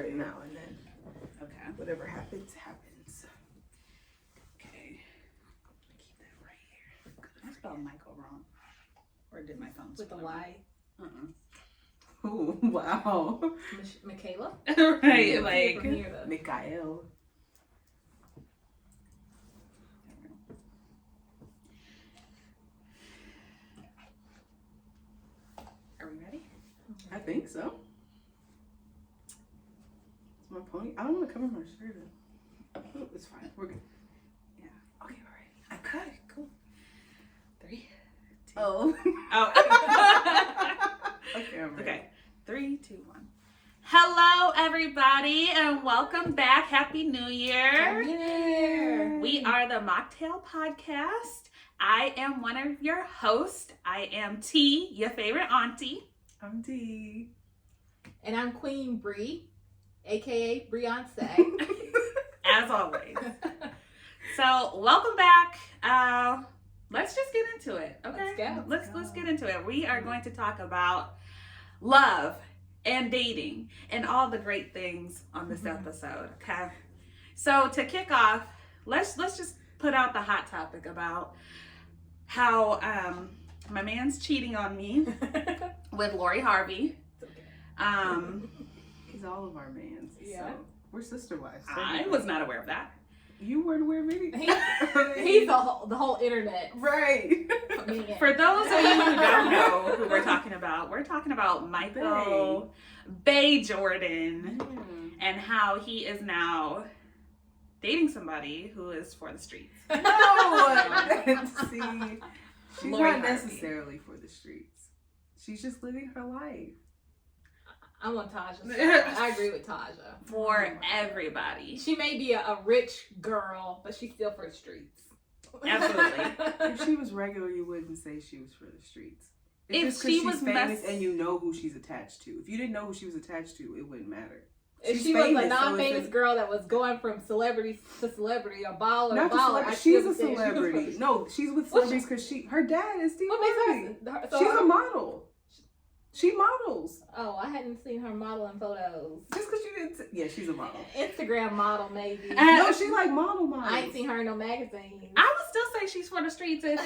Now and then. Okay. Whatever happens, happens. Okay. Keep that right here. I spelled Michael wrong. Or did my phone With the spell Y. Oh, wow. Michaela? wrong? Right, From like. here, though. Mikael. Are we ready? I think so. It's my pony. I don't want to cover my shirt up. Oh, it's fine. We're good. Yeah. Okay, all right. Okay, cool. 3. Oh. Oh. Okay, I'm ready. Okay. 3, 2, 1. Hello, everybody, and welcome back. Happy New Year. Yeah. We are the Mocktail Podcast. I am one of your hosts. I am T, your favorite auntie. I'm D. And I'm Queen Bree, aka Beyonce. As always. So, welcome back. Let's just get into it, okay? Let's get into it. We are going to talk about love and dating and all the great things on this episode, okay? So, to kick off, let's just put out the hot topic about how my man's cheating on me with Lori Harvey. He's all of our mans. Yeah. So we're sister wives. I was not aware of that. You weren't aware of anything. He's the whole internet. Right. Man. For those of you who don't know who we're talking about Michael Bay Jordan and how he is now dating somebody who is for the streets. No! See, she's Lori not Harvey. necessarily for the streets. She's just living her life. I'm on Taja's side. I agree with Taja. For everybody. She may be a rich girl, but she's still for the streets. Absolutely. If she was regular, you wouldn't say she was for the streets. It's If just 'cause she she's was famous mess- and you know who she's attached to. If you didn't know who she was attached to, it wouldn't matter. If She's she was famous, a so non-famous it's girl that was going from celebrity to celebrity, a baller, not a the baller, celebrity. I She's still a would say she was celebrity. for- No, she's with What's celebrities because her dad is Steve What Harvey. makes her? So She's a model. She models. Oh, I hadn't seen her modeling photos. Just because you didn't. Yeah, she's a model. Instagram model, maybe. No, she like models. I ain't seen her in no magazines. I would still say she's for the streets, even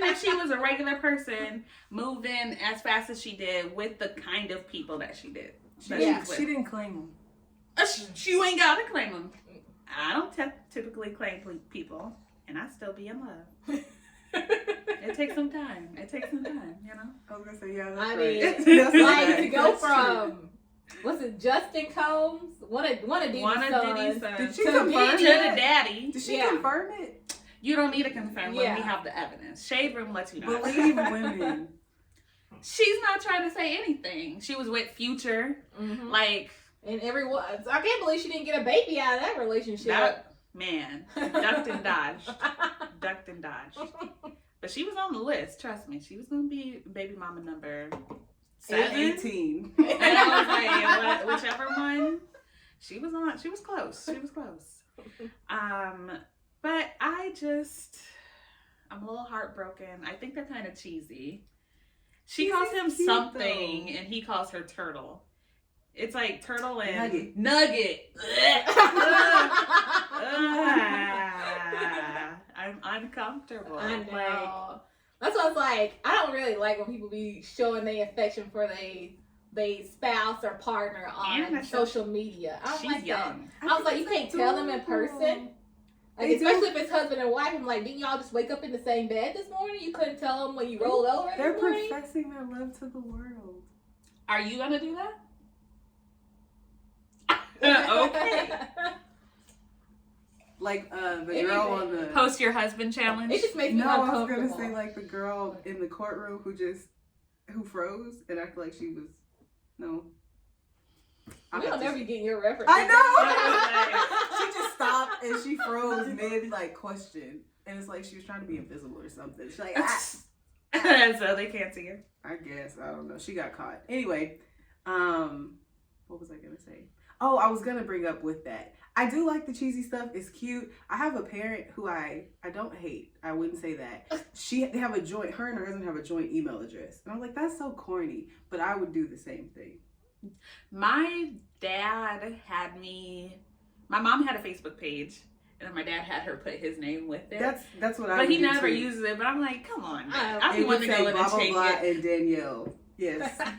if she was a regular person moving as fast as she did with the kind of people that she did. That Yeah. she's with. She didn't claim them. You ain't gotta claim them. I don't typically claim people, and I still be in love. It takes some time. You know. I was gonna say yeah. That's I right. mean, That's like right. to go That's from what's it, Justin Combs, one of Diddy's sons, Did she to confirm To Diddy. the it? daddy. Did she Yeah. confirm it? You don't need to confirm when Yeah. we have the evidence. Shade Room lets you know. Believe women. She's not trying to say anything. She was with Future. Mhm. Like, And everyone, I can't believe she didn't get a baby out of that relationship. that man. Ducked and dodged. Ducked and dodged. But she was on the list, trust me. She was gonna be baby mama number 7. 18. And I was like, whichever one. She was close. But I'm a little heartbroken. I think they're kind of cheesy. She calls him cute, something, though. and he calls her Turtle. It's like Turtle and Nugget. I'm uncomfortable. I know. Like, That's what I was like. I don't really like when people be showing their affection for they spouse or partner And on that's social media. I don't she's like young. that. I was like, you can't tell them in person. Like, They do. especially if it's husband and wife. I'm like, didn't y'all just wake up in the same bed this morning? You couldn't tell them when you rolled over They're this morning? professing their love to the world. Are you gonna do that? Okay. Like the Anything. girl on the. Post your husband challenge. It just makes me No, I was uncomfortable. gonna say like the girl in the courtroom who froze and acted like she was no. We don't never get your reference. I know. She just stopped and she froze mid like question, and it's like she was trying to be invisible or something. She's like, So they can't see her. I guess I don't know. She got caught. Anyway, what was I gonna say? Oh, I was gonna bring up with that. I do like the cheesy stuff. It's cute. I have a parent who I don't hate. I wouldn't say that. They have a joint. Her and her husband have a joint email address, and I'm like, that's so corny. But I would do the same thing. My dad had me. My mom had a Facebook page, and then my dad had her put his name with it. That's what I. But he would do never too. uses it. But I'm like, come on, man. I It be would wanting to say go in blah and blah change blah it. and Danielle. Yes. Stop.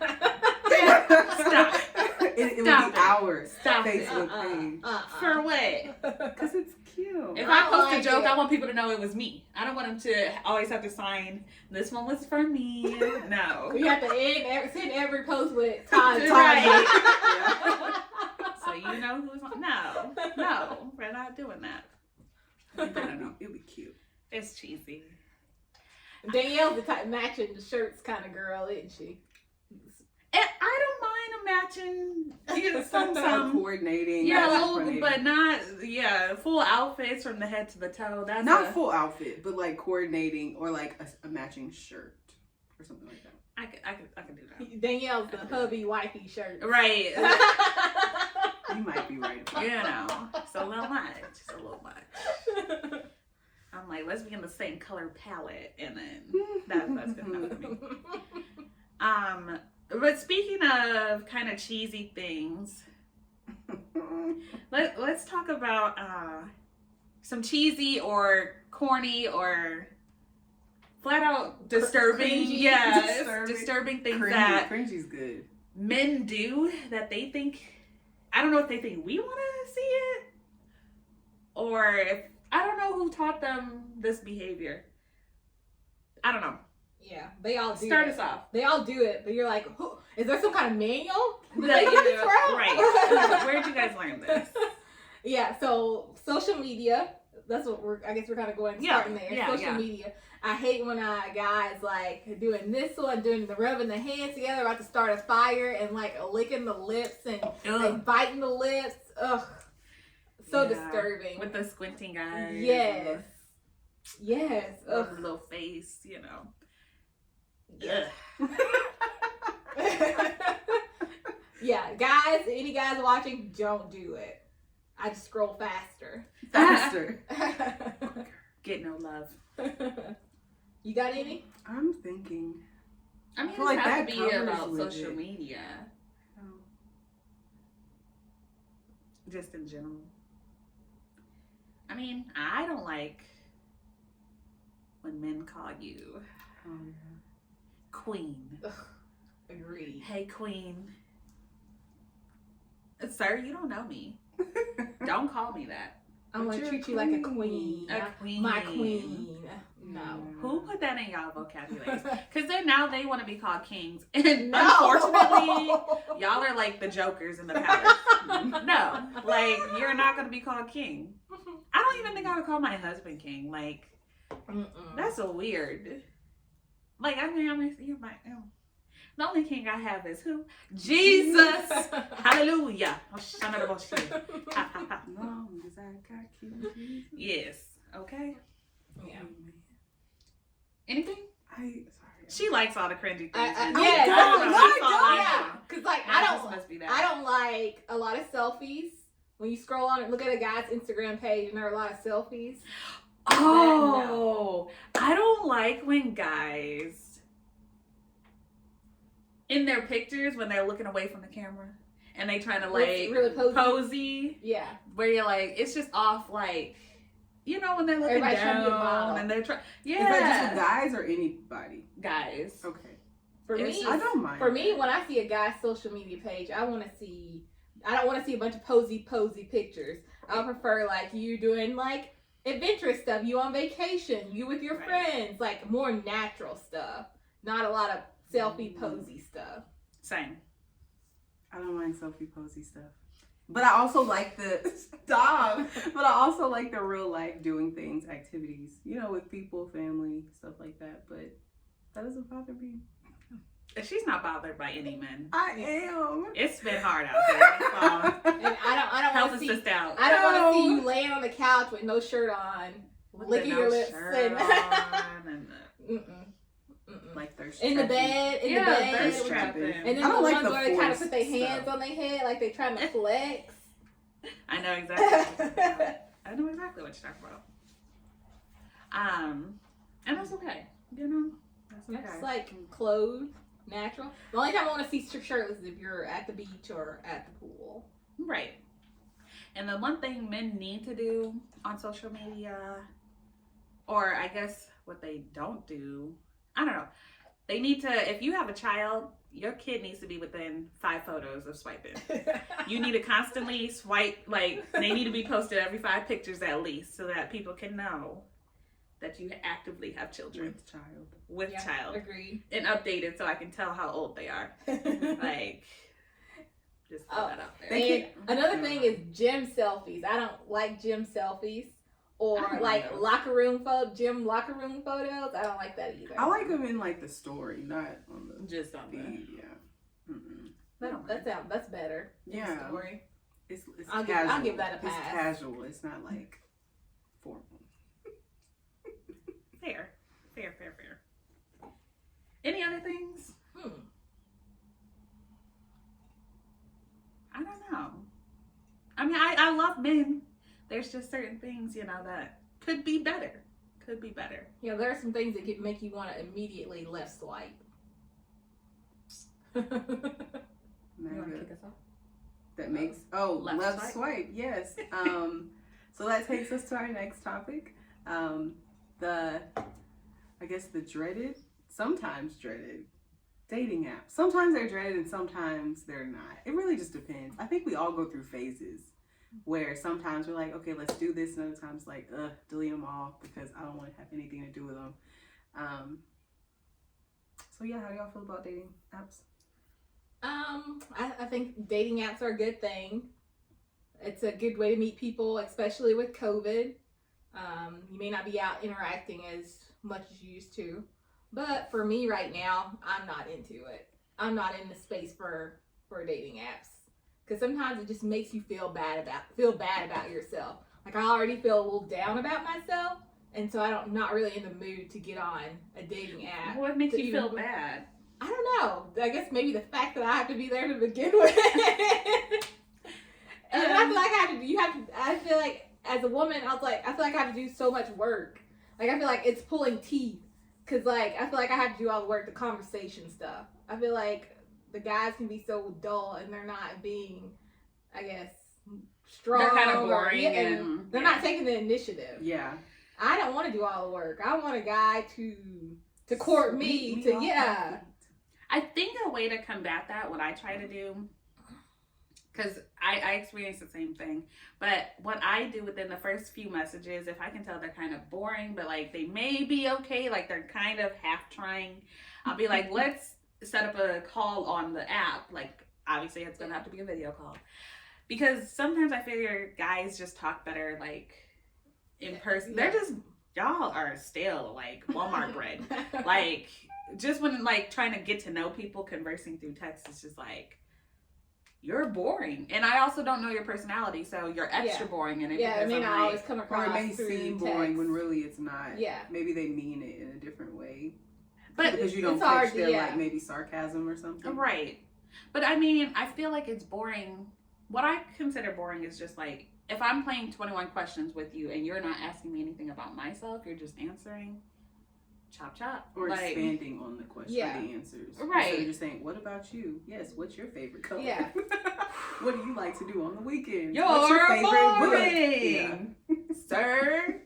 It would Stop be it. our Stop it. Facebook page For what? because it's cute. If I I post like a joke, it. I want people to know it was me. I don't want them to always have to sign, this one was for me. No. We have to send every post with Todd. Right. Yeah. So you know who's on. No, we're not doing that. I don't know. It'd be cute. It's cheesy. Danielle's the type matching the shirts kind of girl, isn't she? And I don't mind a matching, some, Coordinating. yeah, a that's little, funny. but not, full outfits from the head to the toe. That's Not full outfit, but like coordinating or like a matching shirt or something like that. I can do that. Danielle's the hubby wifey shirt. Right. You might be right. About You that. know, it's a little much. It's a little much. I'm like, let's be in the same color palette, and then that's good enough for me. But speaking of kind of cheesy things, let's talk about some cheesy or corny or flat out disturbing, Cringy. disturbing things Cringy. that Cringy's good. men do that they think. I don't know if they think we want to see it, or if I don't know who taught them this behavior. I don't know. Yeah, they all do Start it. us off. They all do it, but you're like, is there some kind of manual? Like, Right. Where'd you guys learn this? Yeah, so social media. That's what I guess we're kind of starting there. Yeah, Social yeah. media. I hate when guys like doing this one, doing the rubbing the hands together, about to start a fire, and like licking the lips and like biting the lips. Ugh, so Yeah. disturbing. With the squinting eyes. Yes. Yes. And Ugh. the little face, you know. Yeah. Ugh. Yeah, guys, any guys watching, don't do it. I just scroll faster. Faster. Get no love. You got any? I'm thinking. I mean, feel it like has that to be covers about with social it. media, just in general. I mean, I don't like when men call you queen. Agreed. Hey, queen. Sir, you don't know me. Don't call me that. I'm But gonna you're treat you like a queen. A queen. My queen. No. Who put that in y'all vocabulary? Because then now they want to be called kings. And No. unfortunately, y'all are like the jokers in the palace. No, like, you're not going to be called king. I don't even think I would call my husband king. Like, that's so weird. Like, I mean, you're my... The only king I have is who? Jesus! Hallelujah! Long as I got you. Yes. Okay. Yeah. Anything? Sorry. She likes all the cringy things. Yes. I don't know. No, That's all I Yeah, know. because like Now I this don't must be that. I don't like a lot of selfies. When you scroll on and look at a guy's Instagram page and there are a lot of selfies. Oh, I don't like when guys in their pictures when they're looking away from the camera and they trying to like Really posy. posy, Yeah. where you're like it's just off, like, you know, when they're looking Everybody's trying to be a model. down and they're trying. Is that just with Yeah, guys or anybody? guys. Okay. For It's me, just- I don't mind. For me, when I see a guy's social media page, I don't want to see a bunch of posy pictures. I prefer like you doing like adventurous stuff, you on vacation, you with your Right. friends, like more natural stuff, not a lot of selfie posy stuff. Same. I don't mind selfie posy stuff. But I also like the stop. But I also like the real life doing things, activities, you know, with people, family, stuff like that. But that doesn't bother me. She's not bothered by any men. I am. It's been hard out there. And I don't Help want us to see just out. I don't want to No. see you laying on the couch with no shirt on, With licking the your no lips shirt and on and the- Mm-mm. Mm-mm. Like thirst in the trapping. bed, in Yeah, the bed, thirst with trapping. your- And and then I the don't like ones the where they kind of forced put their hands stuff. on their head like they're trying to flex. I know exactly what you're talking about. I know exactly what you're talking about. And that's okay. You know, that's okay. That's like clothed, natural. The only time I want to see shirtless is if you're at the beach or at the pool. Right. And the one thing men need to do on social media, or I guess what they don't do, I don't know. They need to, if you have a child, your kid needs to be within 5 photos of swiping. You need to constantly swipe, like, they need to be posted every 5 pictures at least so that people can know that you actively have children. With child. Agreed. And updated so I can tell how old they are. Like, just put that out there. And another thing is gym selfies. I don't like gym selfies. Or like gym locker room photos. I don't like that either. I like them in like the story, not on the just on feed. Yeah. That's better. Yeah. Story. It's I'll casual. give that a pass. It's casual. It's not like formal. Fair. Any other things? I don't know. I mean, I love men. There's just certain things, that could be better. Yeah, there are some things that make you want to immediately left swipe. You want to kick us off? That makes left swipe. Yes. So that takes us to our next topic. The sometimes dreaded dating apps. Sometimes they're dreaded and sometimes they're not. It really just depends. I think we all go through phases where sometimes we're like, okay, let's do this, and other times like, delete them all because I don't want to have anything to do with them. So yeah, how do y'all feel about dating apps? I think dating apps are a good thing. It's a good way to meet people, especially with COVID. You may not be out interacting as much as you used to, but for me right now, I'm not into it. I'm not in the space for dating apps because sometimes it just makes you feel bad about yourself. Like I already feel a little down about myself, and so I'm not really in the mood to get on a dating app. What makes you feel bad? I don't know. I guess maybe the fact that I have to be there to begin with. And I feel like I feel like as a woman, I feel like I have to do so much work. Like I feel like it's pulling teeth. Cause like, I feel like I have to do all the work, the conversation stuff. I feel like the guys can be so dull and they're not being, I guess, strong. They're kind of boring and they're not taking the initiative. Yeah. I don't want to do all the work. I want a guy to court me yeah. I think a way to combat that, what I try to do, because I experience the same thing, but what I do within the first few messages, if I can tell they're kind of boring, but like they may be okay, like they're kind of half trying, I'll be like, let's set up a call on the app. Like obviously it's gonna have to be a video call, because sometimes I figure guys just talk better like in person. They're just, y'all are stale like Walmart bread. Like just when like trying to get to know people, conversing through text is just like, you're boring, and I also don't know your personality, so you're extra boring in it. Yeah, I mean, I always come across. Or it may seem boring when really it's not. Yeah, maybe they mean it in a different way, but because you don't catch their like maybe sarcasm or something. Right, but I mean, I feel like it's boring. What I consider boring is just like if I'm playing 21 questions with you and you're not asking me anything about myself, you're just answering. Chop chop. Or like, expanding on the question, the answers. Right. So you're saying, what about you? Yes, what's your favorite color? Yeah. What do you like to do on the weekends? You're what's your favorite boring, sir.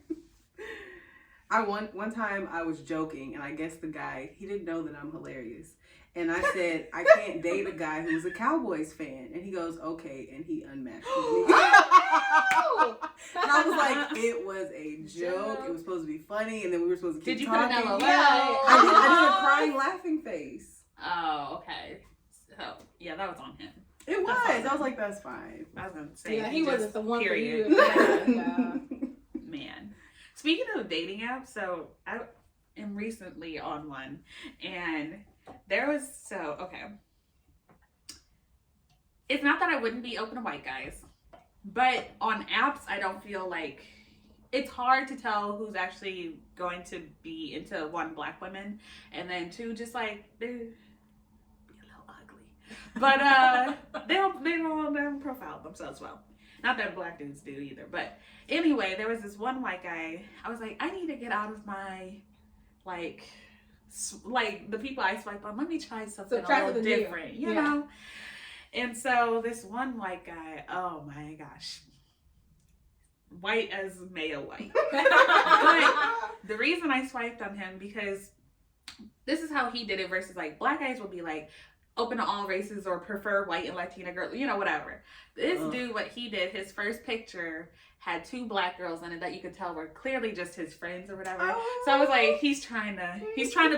One time I was joking, and I guess the guy, he didn't know that I'm hilarious. And I said, I can't date a guy who's a Cowboys fan. And he goes, okay. And he unmatched me. And I was like, it was a joke. It was supposed to be funny. And then we were supposed to keep talking. Did you put an LOL? Yeah. I did a crying, laughing face. Oh, okay. So, yeah, that was on him. It was. I was like, that's fine. I was going to say. Yeah, he wasn't the one period. for you. Man. Speaking of dating apps, so I am recently on one. And there was, it's not that I wouldn't be open to white guys, but on apps, I don't feel like, it's hard to tell who's actually going to be into one, black women, and then two, just like, they're be a little ugly. But they don't profile themselves well. Not that black dudes do either, but anyway, there was this one white guy, I was like, I need to get out of my, like the people I swipe on, let me try something a little different, you know? And so this one white guy, oh my gosh, white as Mayo white. But the reason I swiped on him, because this is how he did it versus like black guys will be like open to all races or prefer white and Latina girls, you know, whatever. This dude, what he did, his first picture had 2 black girls in it that you could tell were clearly just his friends or whatever. So I was like, he's trying to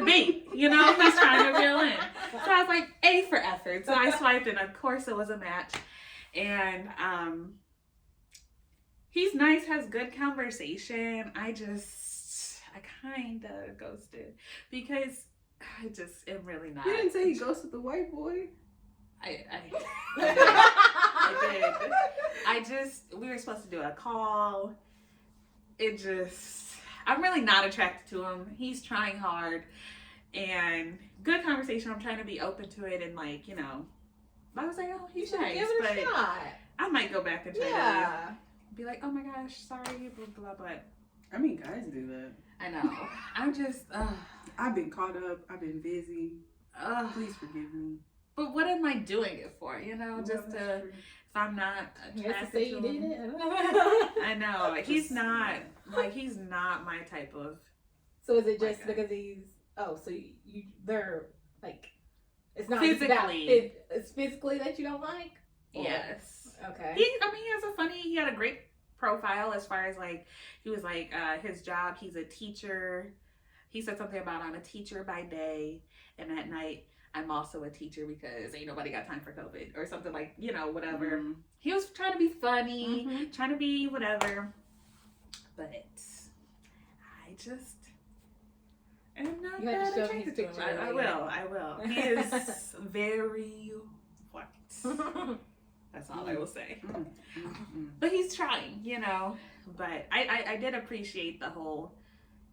beat, you know, he's trying to reel in. So I was like, A for effort. So I swiped and of course it was a match. And he's nice, has good conversation. I kind of ghosted because I just am really not. You didn't say he ghosted the white boy. I did. We were supposed to do a call. I'm really not attracted to him. He's trying hard and good conversation. I'm trying to be open to it and like, you know, I was like, oh, he's nice, give it a shot. I might go back and try to be like, oh my gosh, sorry, blah, blah, blah. I mean, guys do that. I know. I'm just, I've been caught up. I've been busy. Please forgive me. But what am I doing it for? You know, just to, if I'm not attracted to him. I know. He's not my type of. So is it just because he's, they're like, it's not physically. It's physically that you don't like? Yes. Okay. He had a great profile as far as like, he was like, his job, he's a teacher. He said something about I'm a teacher by day and at night I'm also a teacher because ain't nobody got time for COVID or something like, you know, whatever. Mm-hmm. He was trying to be funny, trying to be whatever. But I just am not that attracted to him. I will. He is very white. That's all I will say. But he's trying, you know. But I did appreciate the whole,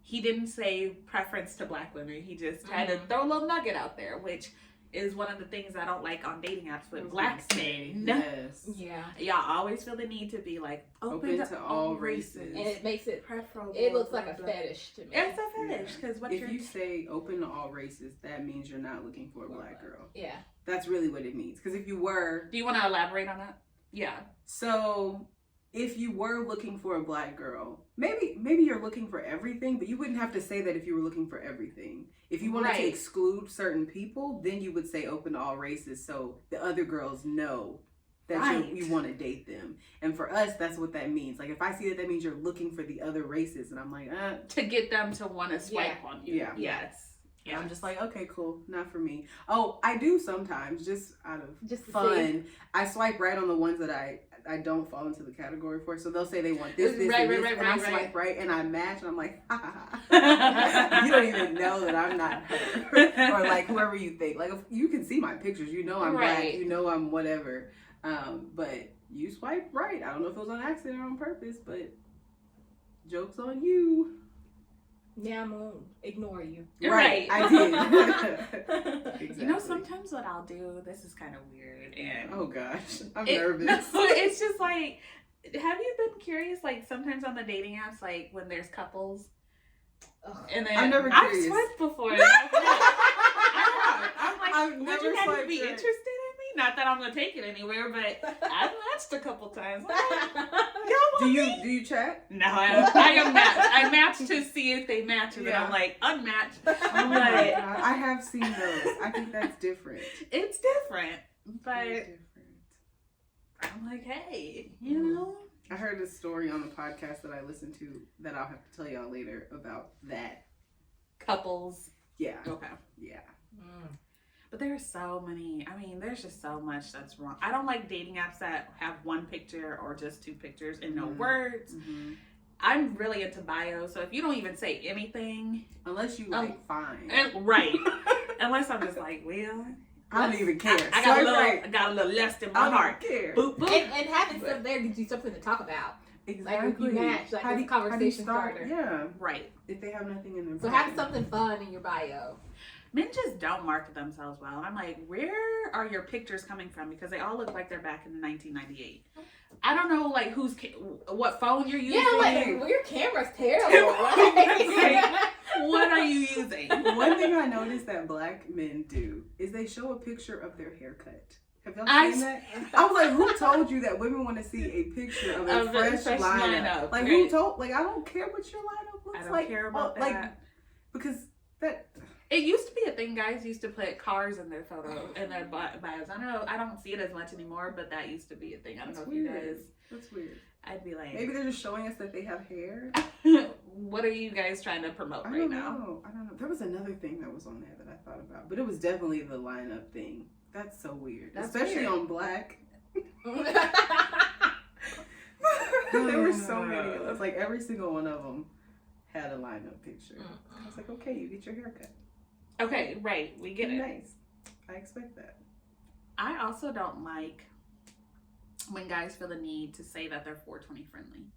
he didn't say preference to black women. He just had to throw a little nugget out there, which is one of the things I don't like on dating apps with black men. Yes. Yeah. Y'all always feel the need to be like open to all races. And it makes it preferable. It looks like a fetish to me. It's a fetish because if you say open to all races, that means you're not looking for a black girl. Yeah. That's really what it means. Because if you were, do you want to elaborate on that? Yeah. So if you were looking for a black girl, maybe you're looking for everything, but you wouldn't have to say that if you were looking for everything. If you wanted to exclude certain people, then you would say open to all races so the other girls know that you want to date them. And for us, that's what that means. Like if I see that means you're looking for the other races and I'm like, to get them to want to swipe on you. Yeah. Yes. Yeah. I'm just like, okay, cool. Not for me. Oh, I do sometimes just out of fun. I swipe right on the ones that I don't fall into the category for. So they'll say they want this, and I swipe right and I match and I'm like, ha ha ha. You don't even know that I'm not her. Or like whoever you think. Like if you can see my pictures, you know I'm black, you know I'm whatever. But you swipe right. I don't know if it was on accident or on purpose, but joke's on you. Now I'm gonna ignore you. Right. I did. Exactly. You know, sometimes what I'll do, this is kind of weird, and oh gosh, I'm nervous. It's just like, have you been curious? Like sometimes on the dating apps, like when there's couples, and then I'm never curious. I've swiped before. I'm like, I've would never you guys swiped be right. interested in me? Not that I'm gonna take it anywhere, but I've matched a couple times. Do you chat? No, I am matched. I match to see if they match, and then I'm like unmatched. Oh my God. I have seen those. I think that's different. It's different, but It's different. I'm like, hey, you know. I heard a story on the podcast that I listened to that I'll have to tell y'all later about that. Couples. Yeah. Okay. Yeah. But there are so many. I mean, there's just so much that's wrong. I don't like dating apps that have one picture or just 2 pictures and no words. Mm-hmm. I'm really into bios, so if you don't even say anything, unless you like fine, right? Unless I'm just like, well, I don't even care. I got a little lust in my heart. Care. Boop, boop. And having stuff there gives you something to talk about. Exactly. Like if you match, like it's a conversation starter. Yeah. Right. If they have nothing in their so have something fun in your bio. Men just don't market themselves well. I'm like, where are your pictures coming from? Because they all look like they're back in 1998. I don't know, like, what phone you're using. Yeah, like, well, your camera's terrible. Right? What are you using? One thing I noticed that black men do is they show a picture of their haircut. Have y'all seen that? I was like, who told you that women want to see a picture of a fresh lineup? Like, who told? Like, I don't care what your lineup looks like. I don't care about that. Like, because that. It used to be a thing. Guys used to put cars in their photo and their bios. I don't see it as much anymore, but that used to be a thing. I don't know if you guys. That's weird. I'd be like, maybe they're just showing us that they have hair. What are you guys trying to promote now? I don't know. There was another thing that was on there that I thought about, but it was definitely the lineup thing. That's so weird, especially on Black. There were so many of us. Like every single one of them had a lineup picture. I was like, okay, you get your haircut. Okay, right. We get it. Nice. I expect that. I also don't like when guys feel the need to say that they're 420 friendly.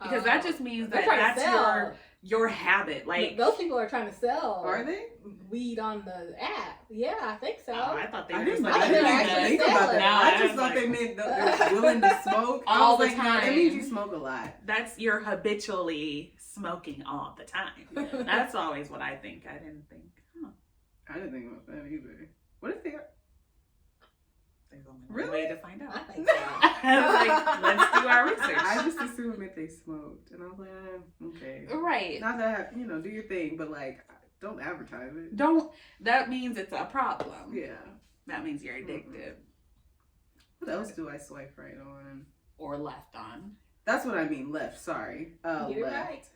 Because that just means that that's your habit. Like those people are trying to sell. Are they? Weed on the app. Yeah, I think so. Oh, I thought they were just like, I didn't actually think about that. No, I just thought they meant they're willing to smoke all the time. time. That means you smoke a lot. You're habitually smoking all the time. That's always what I think. I didn't think about that either. What if they are? There's only one way to find out. I think so. I was like, let's do our research. I just assumed that they smoked, and I was like, okay, right. Not that do your thing, but like, don't advertise it. That means it's a problem. Yeah. That means you're addicted. What else do I swipe right on? Or left on. That's what I mean. Left. Sorry. Get it left. right.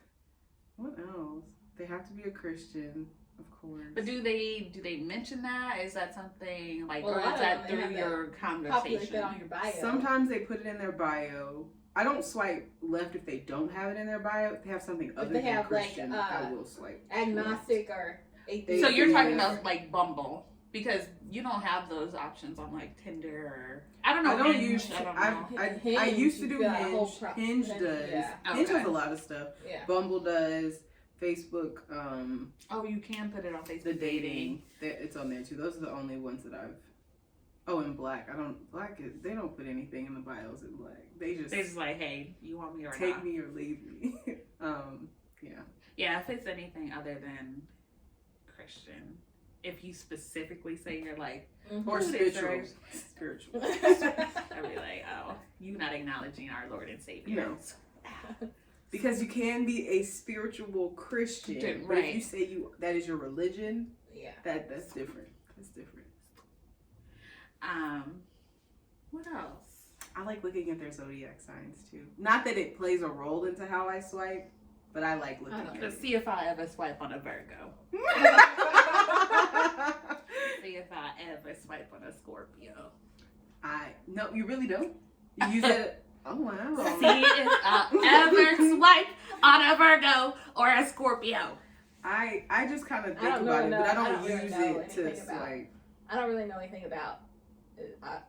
What else? They have to be a Christian. Of course. But do they mention that? Is that something like, Well, or is that through have your populate that conversation? on your bio. Sometimes they put it in their bio. I don't swipe left if they don't have it in their bio. If they have something other than have, Christian, like, I will swipe agnostic or atheist. So you're talking Yeah. about like Bumble, because you don't have those options on like Tinder or I don't know. I don't Hinge, use. I don't know. I used to do You've got a whole Hinge. Hinge does. Yeah. Hinge Okay. has a lot of stuff. Yeah. Bumble does. Facebook. Oh, you can put it on Facebook. The dating. It's on there too. Those are the only ones that I've. Oh, and Black. They don't put anything in the bios in Black. They just like, hey, you want me or take not? me or leave me. Yeah. Yeah, if it's anything other than Christian, if you specifically say you're like, Or Who is spiritual. yours? Spiritual. I'd be like, oh, you not acknowledging our Lord and Savior. No. Because you can be a spiritual Christian, but Right. if you say that is your religion, Yeah. that's different. That's different. What else? I like looking at their zodiac signs too. Not that it plays a role into how I swipe, but I like looking at Let's it. see if I ever swipe on a Virgo. See if I ever swipe on a Scorpio. No, you really don't. You use it. Oh wow. See if I ever swipe on a Virgo or a Scorpio. I just kind of I think don't about it, know, but I no, I don't don't really use know it to anything about swipe. I don't really know anything about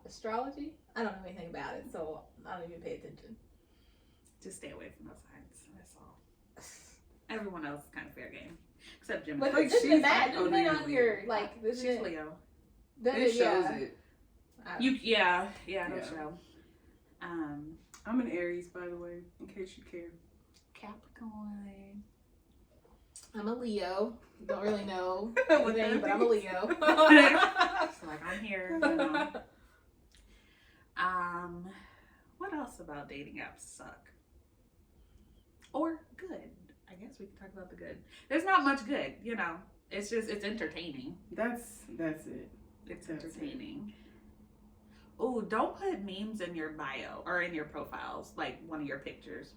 astrology. I don't know anything about it, so I don't even pay attention. Just stay away from those signs. That's all. Everyone else is kind of fair game, except Jim. But Like, isn't she's- that oh, depending you're on Leo. your like? She's Isn't it? Leo. It shows it. Yeah, no Yeah. show. I'm an Aries, by the way, in case you care. Capricorn. I'm a Leo. Don't really know What anything, that but I'm a means. Leo. So like I'm here. You know. What else about dating apps suck? Or good? I guess we can talk about the good. There's not much good, you know. It's entertaining. That's it. It's That's entertaining. Oh, don't put memes in your bio or in your profiles, like one of your pictures.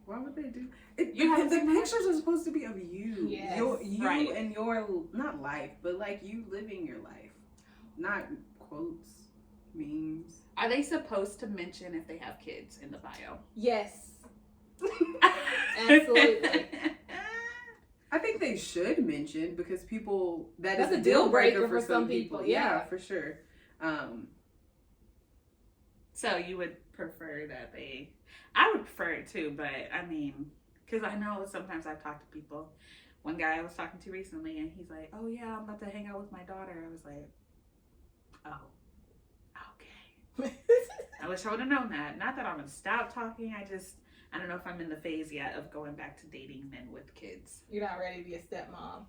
Why would they do it? You haven't The seen that? pictures are supposed to be of you. Yes, you right. and your, not life, but like you living your life. Not quotes, memes. Are they supposed to mention if they have kids in the bio? Yes. Absolutely. I think they should mention because people that That's is a a deal breaker deal for some people. yeah. For sure. So you would prefer that they... I would prefer it too, but I mean, because I know sometimes I've talked to people. One guy I was talking to recently and he's like, oh yeah, I'm about to hang out with my daughter. I was like, oh, okay. I wish I would have known that. Not that I'm going to stop talking. I don't know if I'm in the phase yet of going back to dating men with kids. You're not ready to be a stepmom.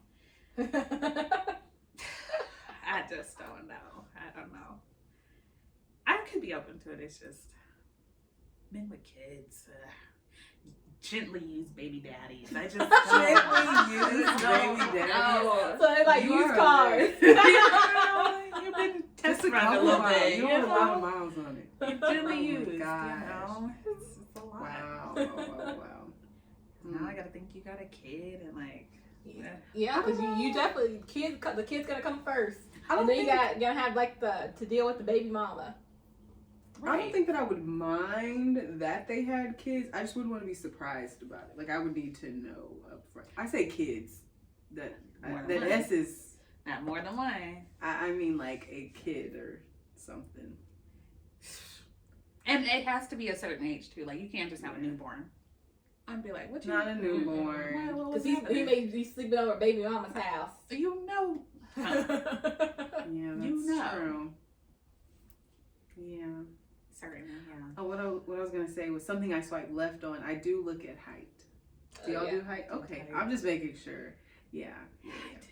I just don't know. I don't know. I could be open to it. It's just men with kids. Gently used baby daddies. I just Gently used baby daddies. No. So they like You used are cars. You've been Just test run a little bit. You don't have a lot of miles on it. You gently Oh my used. gosh. You know, it's a lot. Wow. Now I gotta think you got a kid and like. Yeah, because you definitely the kid's gonna come first, I don't and then you think, gonna have like to deal with the baby mama. I don't think that I would mind that they had kids. I just wouldn't want to be surprised about it. Like I would need to know up front. I say kids. That S is Not more than one. I mean like a kid or something. And it has to be a certain age too. Like you can't just have a newborn. I'd be like, what you? Not a newborn. Well, Because what's he happening? may be sleeping over at baby mama's house. You know. Yeah, that's You know. true. Yeah. Certainly, yeah. Oh, what I was gonna say was something I swipe left on. I do look at height. Do y'all do height? Okay, Height. I'm just making sure. Yeah. I do.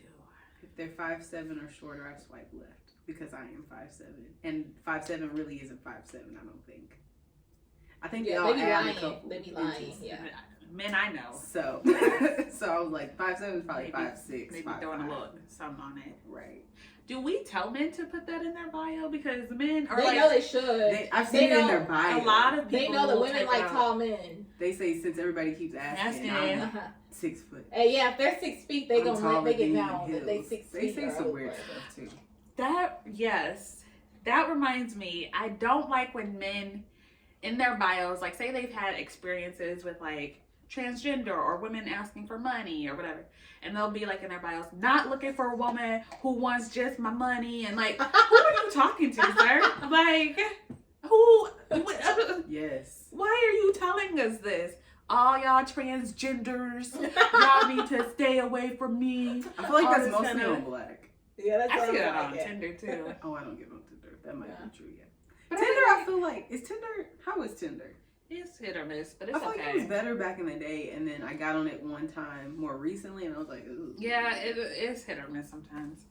If they're 5'7" or shorter, I swipe left because I am 5'7", and 5'7" really isn't 5'7". I don't think. I think Yeah, they all they be add lying. a couple. They be lying, inches. yeah. Men I know. So, so I was like 5'7" is probably 5'6". Maybe 5'5". throwing a little something on it. Right. Do we tell men to put that in their bio? Because men are They like, know they should. I've They seen it in know their bio. a lot of people. They know that will women take like out- tall men. They say since everybody keeps asking, Asking. I'm Uh-huh. 6 foot. And yeah, if they're 6 feet, they I'm gonna taller they get than known you, that they Hills. 6 They feet. say or some over. weird stuff too. That yes, that reminds me. I don't like when men in their bios, like say they've had experiences with like transgender or women asking for money or whatever, and they'll be like in their bios, not looking for a woman who wants just my money, and like, who are you talking to, sir? Like, who? Yes. Why are you telling us this? All y'all transgenders, y'all need to stay away from me. I feel like All that's this mostly kinda- on black. Yeah, that's I what see I'm that like on it. Tinder too. Oh, I don't get on Tinder. That might Yeah. be true, yeah. But Tinder, I feel like, is Tinder, how is Tinder? It's hit or miss, but I it's feel like it okay. was better back in the day, and then I got on it one time more recently, and I was like, ooh. Yeah, it's hit or miss sometimes.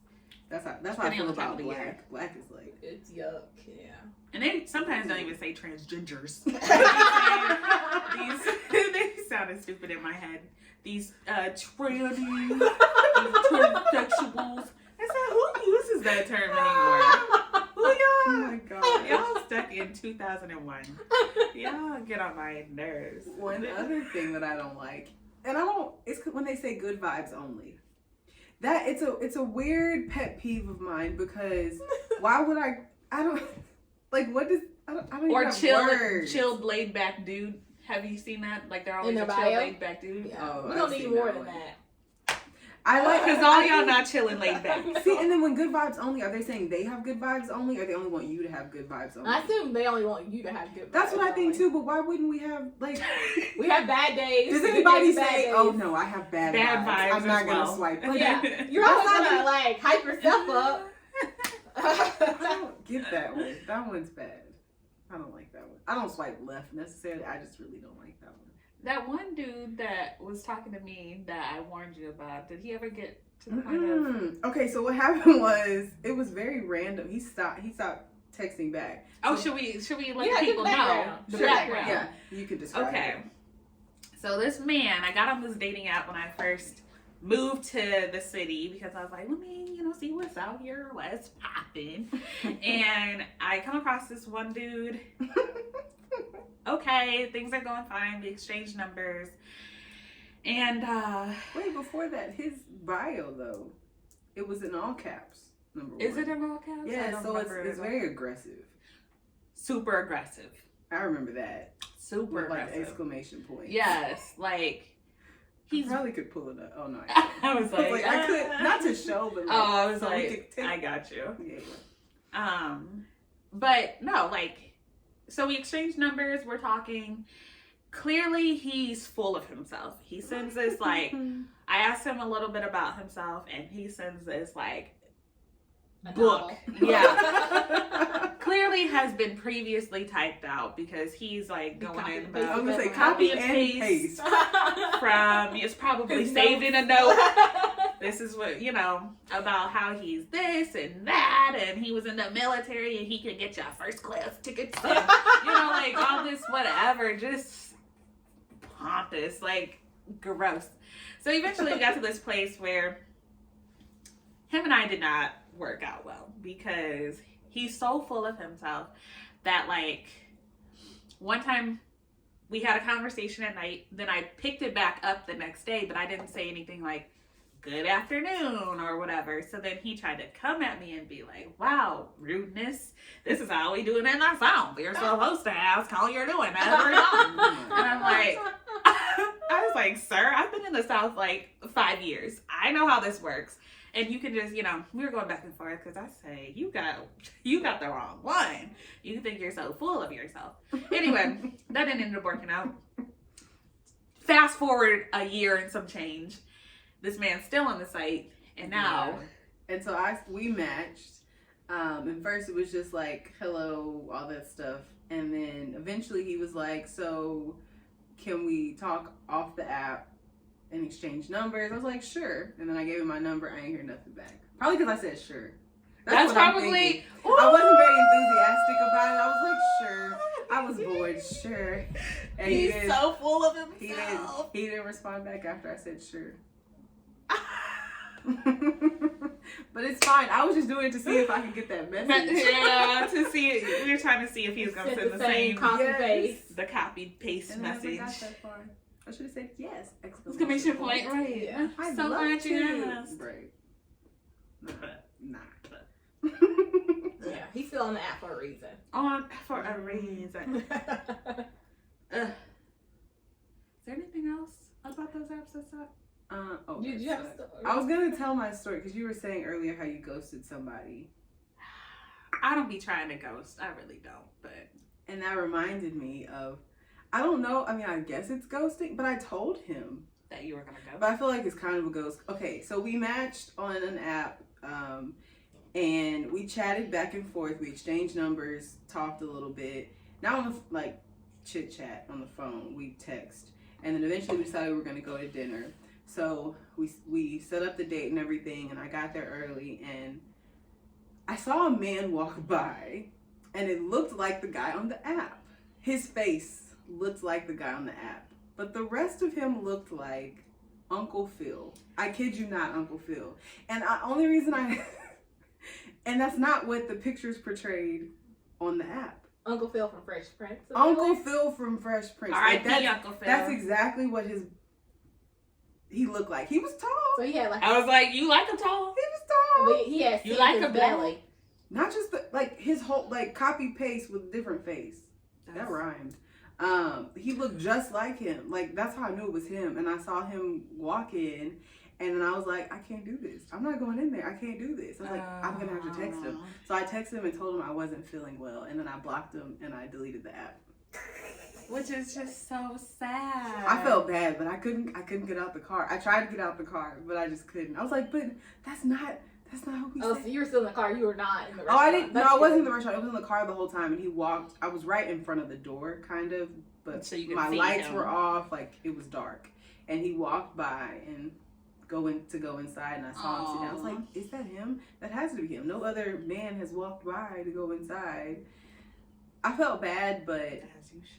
That's how I Depending feel on the time about of the year. black. Black is like, It's yuck. Yeah. And they sometimes don't even say transgenders. They sounded stupid in my head. These trannies, these transsexuals. I said, who uses that term anymore? Who oh y'all? my god. Y'all stuck in 2001. Y'all get on my nerves. One other thing that I don't like, and I don't, it's when they say good vibes only. That it's a weird pet peeve of mine because why would I don't like what does I don't even Or have words. chilled, laid back dude. Have you seen that? Like they're always In a their chilled, bio? laid back dude. Yeah. Oh, we I've don't need seen more that than one. that. I like Because all y'all not chilling, laid back. See, and then when good vibes only, are they saying they have good vibes only, or they only want you to have good vibes only? I assume they only want you to have good. That's what vibes I think only. too. But why wouldn't we have like? We have bad days. Does good anybody days, bad say, days. "Oh no, I have bad Bad vibes I'm not as gonna well." swipe." Like, Yeah, you're That's always not gonna even- like hype yourself up. I don't get that one. That one's bad. I don't like that one. I don't swipe left necessarily. I just really don't like that one. That one dude that was talking to me that I warned you about, did he ever get to the point of... Mm-mm. Okay, so what happened was it was very random. He stopped texting back. Oh, So- should we let Yeah, the give people the know? background. The Sure. background. Yeah, you could describe Okay. it. So this man, I got on this dating app when I first moved to the city because I was like, let me, see what's out here, what's popping. And I come across this one dude. Okay, things are going fine. We exchange numbers. And Wait, before that, his bio though, it was in all caps. Number one. is it in all caps? I Yeah, don't so remember it's it. very aggressive. Super aggressive. I remember that. Super With like aggressive. exclamation point. Yes, like He he's. probably could pull it up. Oh no. I was like, I could not to show, but like, Oh, I was so we like, could take- I got you. Yeah. But no, like, so we exchanged numbers. We're talking. Clearly, he's full of himself. He sends this like. I asked him a little bit about himself, and he sends this like A book. novel. Yeah. Clearly has been previously typed out because he's like going Copy in and paste. I was about gonna say Copy copy and and paste. paste. from it's probably His saved notes. in a note this is what, about how he's this and that, and he was in the military and he could get you first class tickets, and, like all this whatever, just pompous, like gross. So eventually we got to this place where him and I did not work out well because he's so full of himself that, like, one time we had a conversation at night, then I picked it back up the next day, but I didn't say anything like, good afternoon or whatever. So then he tried to come at me and be like, wow, rudeness. This is how we do it in our South. You're supposed to ask how you're doing every time. And I'm like, I was like, sir, I've been in the South like 5 years. I know how this works. And you can just, we were going back and forth because I say, you got the wrong one. You think you're so full of yourself. Anyway, that didn't end up working out. Fast forward a year and some change. This man's still on the site, and now. Yeah. And so we matched. And first it was just like, hello, all that stuff. And then eventually he was like, so can we talk off the app and exchange numbers? I was like, sure. And then I gave him my number. I ain't hear nothing back. Probably because I said sure. That's probably. I wasn't very enthusiastic about it. I was like, sure. I was bored, sure. And He's so full of himself. He didn't respond back after I said sure. But it's fine. I was just doing it to see if I could get that message. Yeah, to see. We were trying to see if he was going to send the same copy paste. The copy paste and message. I never got that far. I should have said yes! Exclamation point, right? Yeah. I'm So glad you asked. Right. Nah. Yeah, he's still on the app for a reason. On for a reason. Is there anything else about those apps that's up? Did you have a story? I was gonna tell my story because you were saying earlier how you ghosted somebody. I don't be trying to ghost. I really don't. But and that reminded me of, I don't know. I mean, I guess it's ghosting, but I told him that you were gonna ghost. But I feel like it's kind of a ghost. Okay, so we matched on an app, and we chatted back and forth. We exchanged numbers, talked a little bit. Not on the like chit chat on the phone. We text, and then eventually we decided we were gonna go to dinner. So we set up the date and everything, and I got there early, and I saw a man walk by, and it looked like the guy on the app. His face looked like the guy on the app, but the rest of him looked like Uncle Phil. I kid you not, Uncle Phil. And only reason and that's not what the pictures portrayed on the app. Uncle Phil from Fresh Prince. Uncle Phil from Fresh Prince. R.I.P. Uncle Phil. That's exactly what he looked like. He was tall. So he had like. I was like, you like him tall? He was tall. But he had You like his him belly. Not just his whole copy paste with different face. That rhymed. He looked just like him. Like that's how I knew it was him. And I saw him walk in, and then I was like, I can't do this. I'm not going in there. I can't do this. I was like, I'm gonna have to text him. So I texted him and told him I wasn't feeling well, and then I blocked him and I deleted the app. Which is just so sad. I felt bad, but I couldn't get out the car. I tried to get out the car, but I just couldn't. I was like, but that's not how we Oh, said. So you were still in the car. You were not in the Oh, restaurant. I didn't. No, I wasn't in the restaurant. I was in the car the whole time, and he walked. I was right in front of the door, kind of, but So you could my see lights him. were off. Like it was dark, and he walked by and go inside, and I saw him sit down. I was like, is that him? That has to be him. No other man has walked by to go inside. I felt bad, but As you should.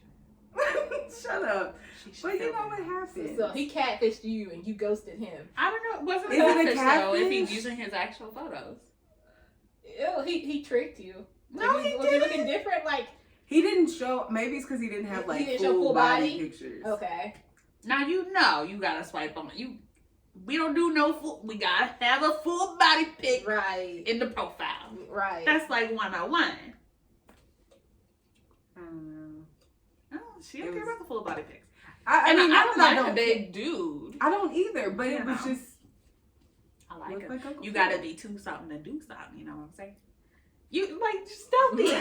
shut up. But you know what So happened? he catfished you and you ghosted him. I don't know. Wasn't Is it a catfish though if he's catfish? using his actual photos? Ew, he tricked you. No, was he Was he didn't. looking different? Like, He didn't show. Maybe it's because he didn't have He didn't show full full body body? pictures. okay. Now you know you gotta swipe on it. We don't do no full. We gotta have a full body pic Right. in the profile. Right. That's like 101. I don't know. Oh, she don't care about the full body pics. I mean, I not don't that like a big dude. I don't either, but You it was know. just. I like looked it. like Uncle You Phil. gotta be too something to do something. You know what I'm saying? You like just don't be. You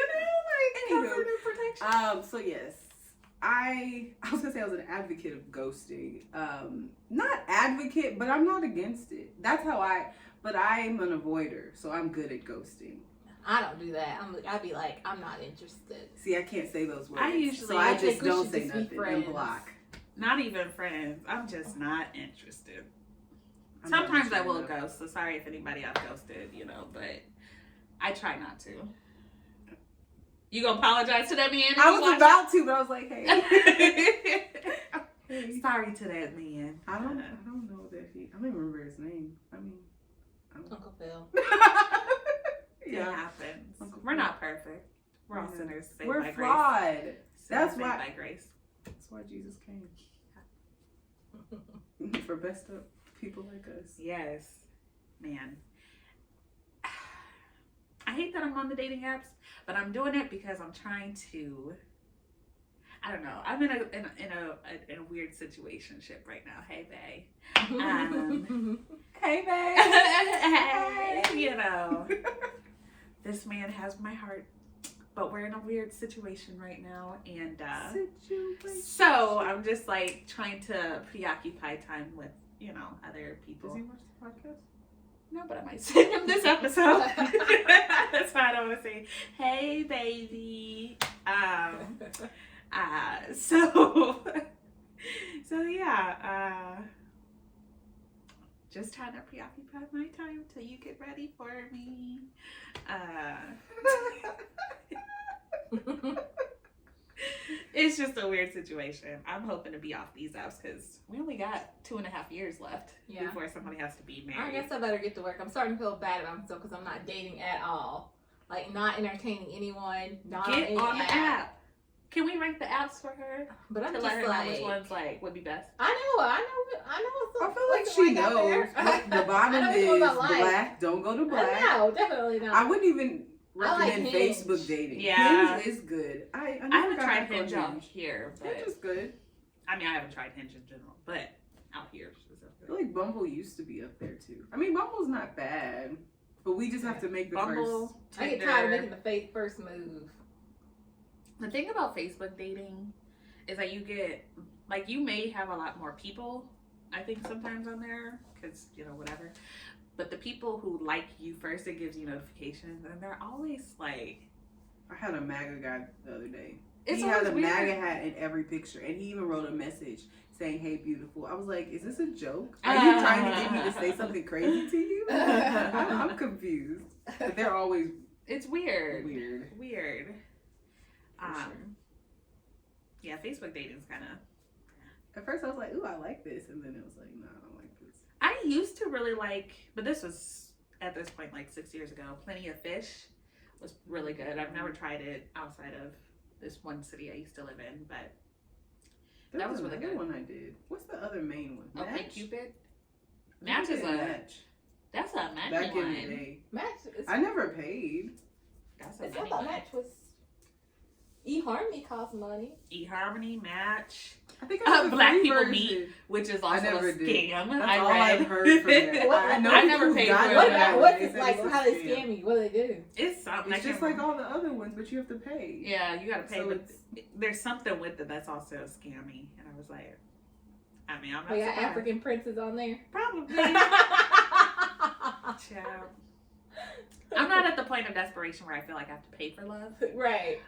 know, like Anywho. covered in protection. So yes, I was gonna say I was an advocate of ghosting. Not advocate, but I'm not against it. That's how but I'm an avoider, so I'm good at ghosting. I don't do that. I'd be like, I'm not interested. See, I can't say those words. I usually- so I I think just we don't should say just be nothing and friends. block. Not even friends. I'm just not interested. I'm Sometimes not I will sure. ghost, so sorry if anybody I've ghosted, but I try not to. You gonna apologize to that man? I was about to, but I was like, hey. Hey. Sorry to that man. I don't know that I don't even remember his name. I mean, Uncle Phil. It yeah. happens. Uncle We're Phil. not perfect. We're all sinners saved We're by flawed. grace. That's Saved why- by grace. That's why Jesus came. For best of people like us. Yes, man. I hate that I'm on the dating apps, but I'm doing it because I'm trying to. I don't know. I'm in a weird situationship right now. Hey, bae. Hey, babe. Hey, this man has my heart, but we're in a weird situation right now, and so I'm just like trying to preoccupy time with other people. Does he watch the podcast? No, but I might send him this episode. That's why I don't want to say, hey, baby. So yeah, just trying to preoccupy my time till you get ready for me. It's just a weird situation. I'm hoping to be off these apps because we only got 2.5 years left before somebody has to be married. I guess I better get to work. I'm starting to feel bad about myself because I'm not dating at all. Like, not entertaining anyone. Not Get any on the app. Can we rank the apps for her? But I'm To just let her know like, which ones would be best. I know. I What's feel like she out knows. there. The bottom I know is what I like. black. Don't go to black. No, definitely not. I wouldn't even I like recommend Hinge. Facebook dating. Yeah. Hinge is good. I I never haven't got tried back on Hinge out here, but Hinge is good. I mean, I haven't tried Hinge in general, but out here I specifically. feel like Bumble used to be up there too. I mean, Bumble's not bad, but we just have to make the Bumble, I get tired of making the first move. The thing about Facebook dating is that you may have a lot more people, I think, sometimes on there, because, whatever. But the people who like you first, it gives you notifications, and they're always like... I had a MAGA guy the other day. It's He had a always weird. MAGA hat in every picture, and he even wrote a message saying, "Hey, beautiful." I was like, "Is this a joke? Are you trying to get me to say something crazy to you?" I'm confused. But they're always It's weird. weird. Weird. For sure. Yeah, Facebook dating's kind of... At first, I was like, "Ooh, I like this," and then it was like, "No, I don't like this." I used to really like, but this was at this point like 6 years ago. Plenty of Fish was really good. I've never tried it outside of this one city I used to live in, but There That was really another good. one I did. What's the other main one? okay, Match? Cupid. I Match did is Match. that's a match Back one. in the day. Match. I never paid. That's a I mini thought one. Match was. eHarmony costs money. eHarmony, Match, I think I had the Black free People version. Meet, which is also never a did. scam. That's I all read. I've heard from that. I know I people never who paid got for it it. What that about way. what's They it said like? it's a How they scam. scam you? What do they do? It's something. It's just like all the other ones, but you have to pay. Yeah, you gotta pay, So but it's- there's something with it that's also scammy. And I was like, I mean, I'm not We got surprised. African princes on there. Probably. Child. I'm not at the point of desperation where I feel like I have to pay for love. Right.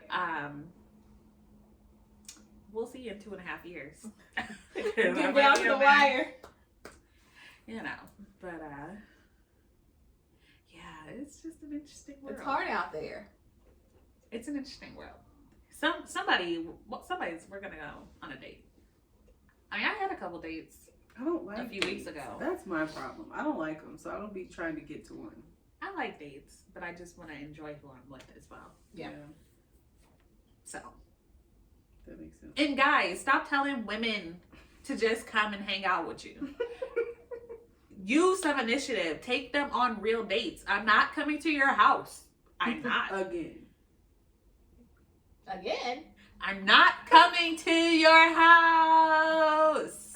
We'll see in 2.5 years. Get down to the wire. But yeah, it's just an interesting world. It's hard out there. It's an interesting world. Somebody's we're gonna go on a date. I mean, I had a couple dates I don't like a few weeks dates. ago. That's my problem. I don't like them, so I don't be trying to get to one. I like dates, but I just want to enjoy who I'm with as well. Yeah. So, That makes sense. and guys, stop telling women to just come and hang out with you. Use some initiative. Take them on real dates. I'm not coming to your house. I'm not. Again. Again. I'm not coming to your house.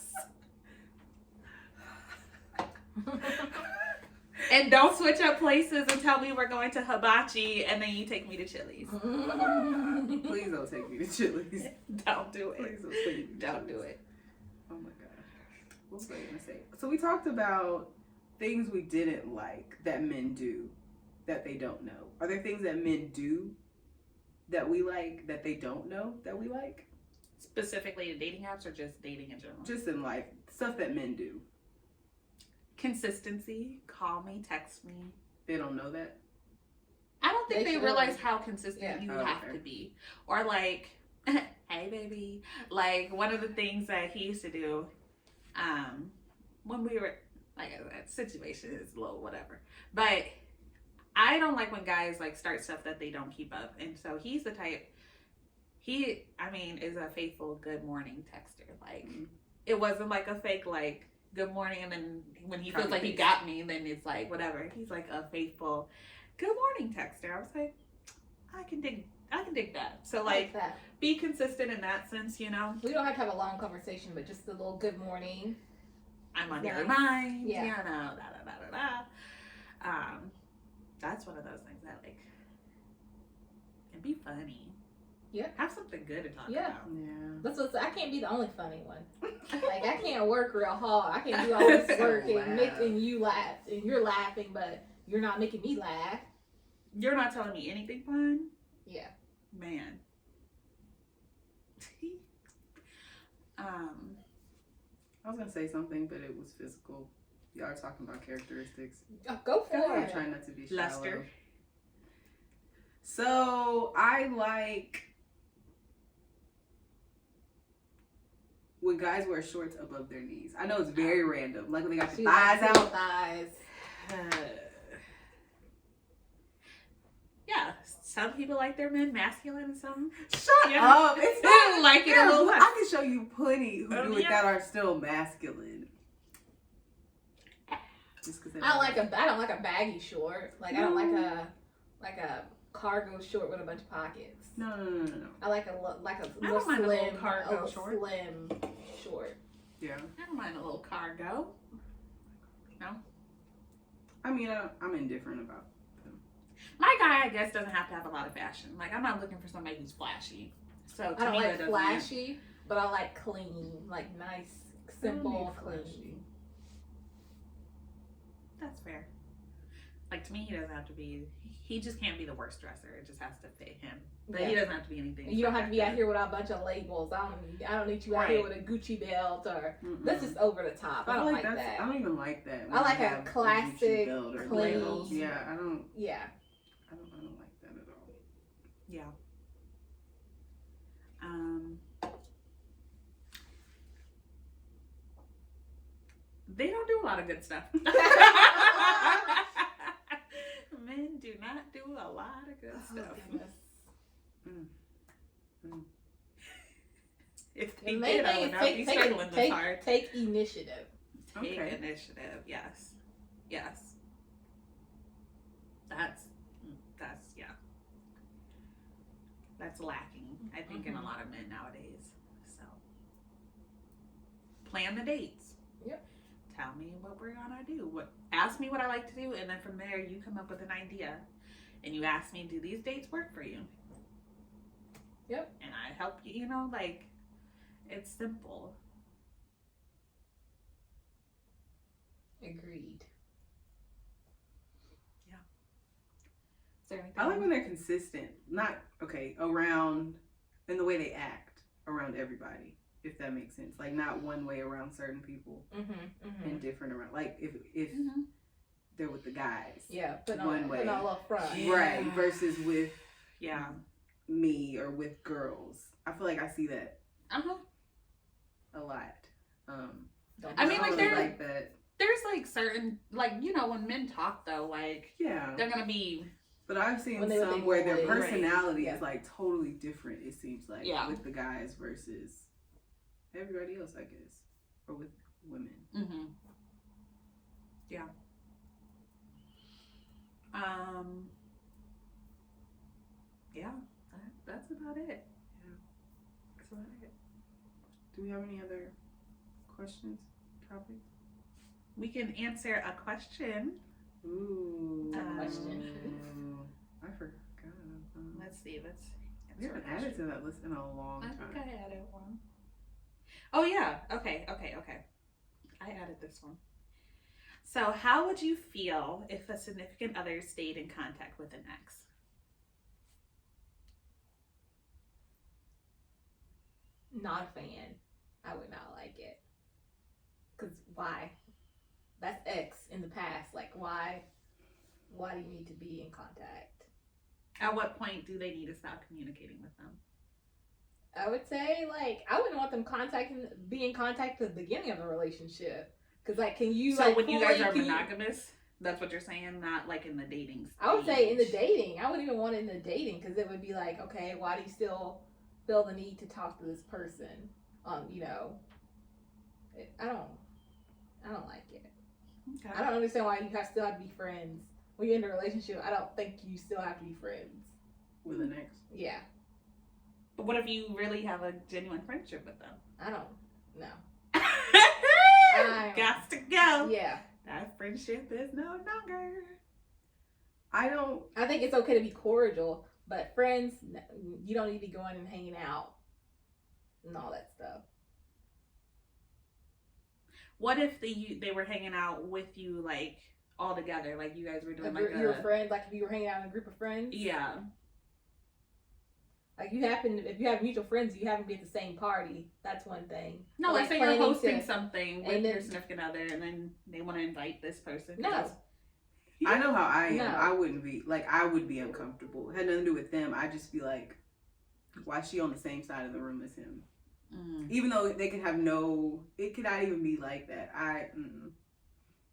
And don't switch up places and tell me we're going to Hibachi and then you take me to Chili's. Please don't take me to Chili's. Don't do Please it. don't take me to Don't Chili's. do it. Oh my gosh. What was I gonna say? So we talked about things we didn't like that men do that they don't know. Are there things that men do that we like that they don't know that we like? Specifically to dating apps or just dating in general? Just in life, stuff that men do. Consistency. Call me, text me. They don't know that. I don't think They they should. realize how consistent you Oh, have okay. to be. Or like, hey baby. Like one of the things that he used to do, when we were like that situation is a little whatever. But I don't like when guys like start stuff that they don't keep up. And so he's the type is a faithful good morning texter. Like it wasn't like a fake like good morning and then when he feels like he got me, then it's like whatever. He's like a faithful good morning texter. I was like, I can dig that. So like that. be consistent in that sense, you know. We don't have to have a long conversation, but just a little good morning. I'm on Nice. your mind, Yeah. you know, da da da da da. That's one of those things I like. And be funny. Yeah. Have something good to talk Yeah. about. Yeah. That's what I can't be the only funny one. Like I can't work real hard. I can't do all this work and Laugh. making you laugh, and you're laughing, but you're not making me laugh. You're not telling me anything fun? Yeah. Man. I was gonna say something, but it was physical. Y'all are talking about characteristics. Oh, go for I'm it. trying not to be shallow. Lester. So I like when guys wear shorts above their knees. I know it's very random. Like when they got the She thighs likes out. Thighs. Yeah, some people like their men masculine and some Shut Yeah. up! It's not like it a there are little pl- less. I can show you plenty who Oh, do it yeah. that are still masculine. Just 'cause they I don't like a baggy short. Like I don't like a cargo short with a bunch of pockets. No. I like a I more don't mind a little slim cargo short. Slim short. Yeah. I don't mind a little cargo. I mean, I'm indifferent about. My guy, I guess, doesn't have to have a lot of fashion. Like, I'm not looking for somebody who's flashy. So, to I don't me, that like doesn't flashy, but I like clean, like nice, simple, clean. Flashy. That's fair. Like, to me, he doesn't have to be, he just can't be the worst dresser. It just has to fit him. But he Yeah. doesn't have to be anything. You don't have to be out here with a bunch of labels. I don't need you out here Right. with a Gucci belt or Mm-mm. that's just over the top. I feel don't like that's- that. I don't even like that. I like when you a have classic, Gucci belt or clean- labels. Yeah, I don't Yeah. like that at all. Yeah. They don't do a lot of good stuff. Men do not do a lot of good Oh, stuff. goodness. If they The did, main I thing would is not be struggling this hard. take initiative. Take Okay. initiative, yes. That's yeah. That's lacking, I think, in a lot of men nowadays. So plan the dates. Yep. Tell me what we're gonna do. Ask me what I like to do, and then from there you come up with an idea. And you ask me, do these dates work for you? Yep. And I help you, you know, like it's simple. Agreed. Is there anything? I like when they're consistent. Not around in the way they act around everybody. If that makes sense. Like not one way around certain people and different around. Like if Mhm. they're with the guys. Yeah, putting One on way. a little front. Yeah. Right. Versus with Yeah. me or with girls. I feel like I see that Uh-huh. a lot. Don't I mean, like, really they're- like that. There's like certain, like, you know, when men talk though, like Yeah. they're gonna be, But I've seen When they with some their where their boys. personality Right. is like totally different, it seems like, Yeah. with the guys versus everybody else, I guess. Or with women. yeah. Yeah, that's about it. That's about it. Do we have any other questions? Topics? We can answer a question. Ooh. Question. I forgot. Let's see. Let's. We haven't added to that list in a long I time. think I added one. Oh yeah. Okay. I added this one. So, how would you feel if a significant other stayed in contact with an ex? not a fan. I would not like it. Cause why? That's X in the past. Like why? Why do you need to be in contact? At what point do they need to stop communicating with them? I would say like I wouldn't want them be in contact at the beginning of the relationship. Cause like, can you? So like, when you guys are can you- monogamous, that's what you're saying, not like in the dating stage. I would say in the dating. I wouldn't even want it in the dating because it would be like, okay, why do you still feel the need to talk to this person? You know, I don't like it. Okay. I don't understand why you still have to be friends when you're in a relationship. I don't think you still have to be friends. With an ex. Yeah, But what if you really have a genuine friendship with them? I don't know. Got to go. Yeah, That friendship is no longer. I think it's okay to be cordial, but friends, you don't need to be going and hanging out and all that stuff. What if they were hanging out with you like all together, like you guys were doing like Your friends, like if you were hanging out in a group of friends. yeah. Like if you have mutual friends, you happen to be at the same party. That's one thing. No, Like let's say you're planning hosting to- something with and then- your significant other, and then they want to invite this person. No. I know how I am. No. I wouldn't be like I would be uncomfortable. It had nothing to do with them. I'd just be like, why is she on the same side of the room as him? Mm. Even though they could have it could not even be like that.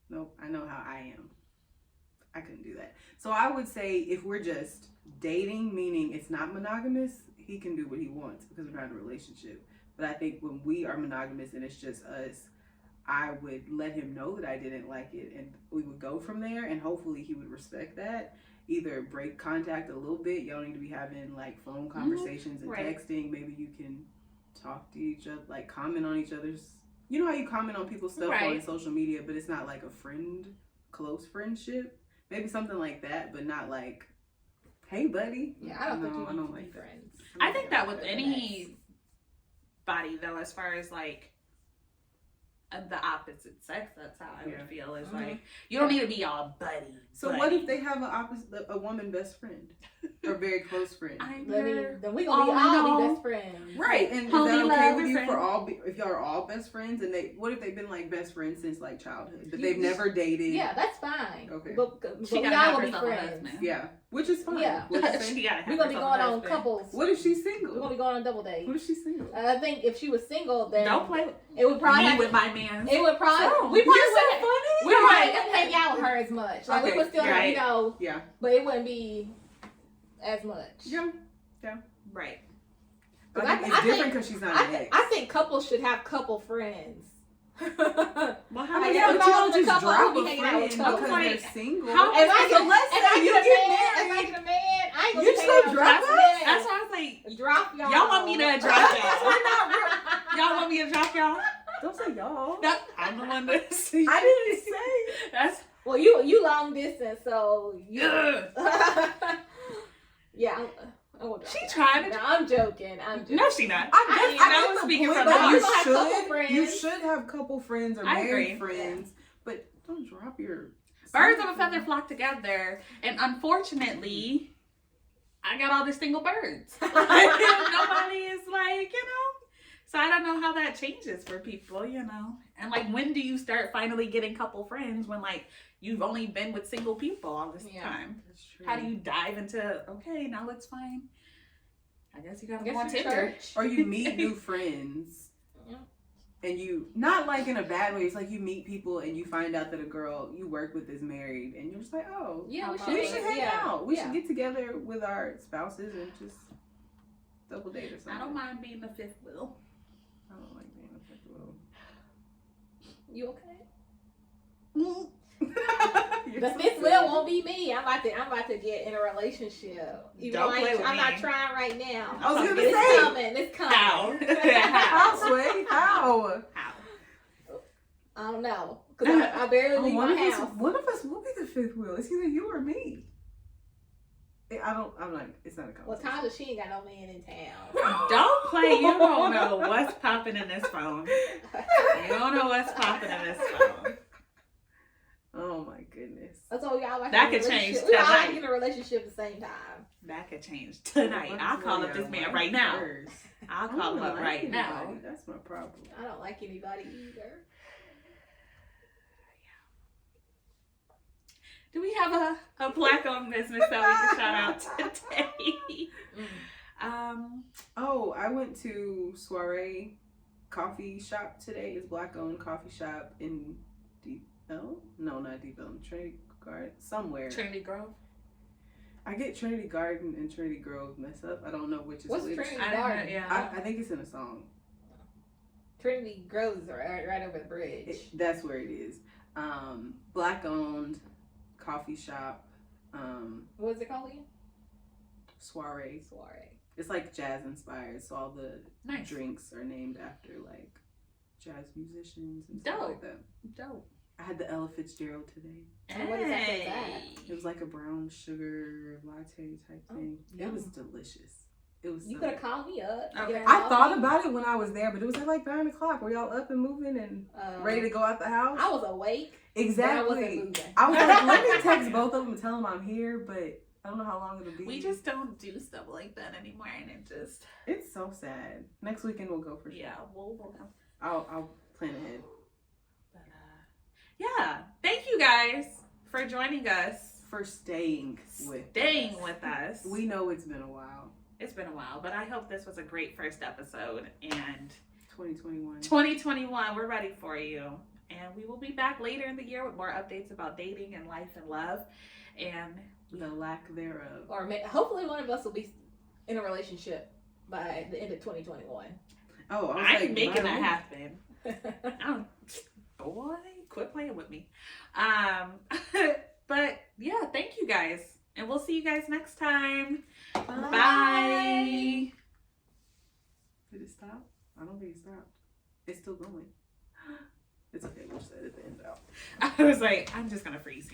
Nope. I know how I am. I couldn't do that. So I would say if we're just dating, meaning it's not monogamous, he can do what he wants because we're not in a relationship. But I think when we are monogamous and it's just us, I would let him know that I didn't like it and we would go from there and hopefully he would respect that. Either break contact a little bit. Y'all need to be having like phone conversations and Right. texting. Maybe you can talk to each other, like comment on each other's. You know how you comment on people's stuff on Right. social media, but it's not like a close friendship. Maybe something like that, but not like, hey, buddy. Yeah, I don't think you I need don't to like be that. friends. I think that with That's- anybody though, as far as like the opposite sex, that's how I Yeah. would feel. Is Mhm. like you don't need to be all buddy. So what if they have a woman best friend or very close friend? I'm Then her we gonna be all in all all. be best friends. Right, and is Homie, that okay lover with you friend. for all? If y'all are all best friends, and what if they've been like best friends since like childhood, but they've You- never dated? Yeah, that's fine. Okay. But She we gotta all have gonna be herself a friends. husband. Yeah, which is fine. Yeah. What if, She gotta have We're gonna be herself going a on husband. couples. what if she's We're single? gonna be going on double dates. What if she's single? I think if she was single, then Don't play it would probably me have, with my man. it would probably Oh, we probably you're so wouldn't funny. we probably wouldn't hang out with her as much. Like Okay, we would still right. you know, Yeah, but it wouldn't be as much. yeah. Right. But I- I think I it's different think- because she's not an ex. I think couples should have couple friends. Well, I how mean, do yeah, yeah, but but you don't the just couple drop who be a hanging out friend with because couples. they're Like, single. how- If I So get, let's if say I you get a get man, married. if I get a man, I ain't gonna You be still hanging out drop with us? men. That's why I was like, Drop y'all. y'all want me to drop y'all? We're not real. Y'all want me to drop y'all? Don't say y'all. I'm the one that. I didn't say. That's Well, you long distance, so you. ugh. Yeah. I will drop She y'all. tried to. No, I'm joking. I'm joking. No, she not. I I was get the speaking point, from but the heart. you You gonna have couple should. friends. You should have couple friends or I married agree. friends, but don't drop your Birds of a feather flock together, and unfortunately, I got all the single birds. Nobody is like, so I don't know how that changes for people, And like, when do you start finally getting couple friends when like you've only been with single people all this Yeah. time? That's true. How do you dive into? Okay, now let's find. I guess you gotta Guess go on you're Tinder. church. Or you meet new friends. Yeah. And you, not like in a bad way, it's like you meet people and you find out that a girl you work with is married and you're just like, oh, Yeah, we How should, we should hang yeah, out. We yeah. should get together with our spouses and just double date or something. I don't mind being the fifth wheel. I don't like being a fifth wheel. You okay? You're The so fifth silly. wheel won't be me. I'm about to get in a relationship. Even Don't though play with I'm me. not trying right now. I was gonna It's say. coming. It's coming. How? How, How? Sway? How? How? I don't know. Because I barely Oh, leave one my of us, house. one of us will be the fifth wheel. It's either you or me. I'm like, it's not a Well, conversation. Tasha, she ain't got no man in town. Don't play. You don't know what's popping in this phone. You don't know what's popping in this phone. Oh my goodness. That's all y'all like. That in a could change relationship. We all like tonight. in a relationship at the same time. That could change tonight. I'll call up this man right now. First. I'll I call him don't up like right now. anybody. That's my problem. I don't like anybody either. Do we have a black-owned business that we can shout out today? Oh, I went to Soiree Coffee Shop today. It's black-owned coffee shop in Deep Elm? No, not Deep Elm. Trinity Garden, somewhere. Trinity Grove. I get Trinity Garden and Trinity Grove messed up. I don't know which is What's which. Trinity I don't know, Garden? yeah. I think it's in a song. Trinity Groves right over the bridge. That's where it is. Black-owned coffee shop. What is it called again? Soiree. Soiree. It's like jazz inspired, so all the Nice. drinks are named after like jazz musicians and Dope. stuff like that. Dope. I had the Ella Fitzgerald today. And what exactly is that? It was like a brown sugar latte type Oh, thing. It yum. was delicious. It was. You so could have good. called me up. Okay. Get a I coffee. thought about it when I was there, but it was at like 9 o'clock. Were y'all up and moving and ready to go out the house? I was awake. Exactly. But I wasn't moving. I was like, let me text both of them and tell them I'm here, but I don't know how long it'll be. We just don't do stuff like that anymore, and it just It's so sad. Next weekend we'll go for sure. yeah, we'll go. I'll plan ahead. But yeah, thank you guys for joining us, For staying with us. We know it's been a while. It's been a while, but I hope this was a great first episode. And 2021. 2021, we're ready for you. And we will be back later in the year with more updates about dating and life and love. And The lack thereof. Or hopefully one of us will be in a relationship by the end of 2021. Oh, I was I'm like, making that wow. happen. Boy, quit playing with me. But yeah, thank you guys. And we'll see you guys next time. Bye. Did it stop? I don't think it stopped. It's still going. It's okay. We'll just edit the end out. I was like, I'm just going to freeze here.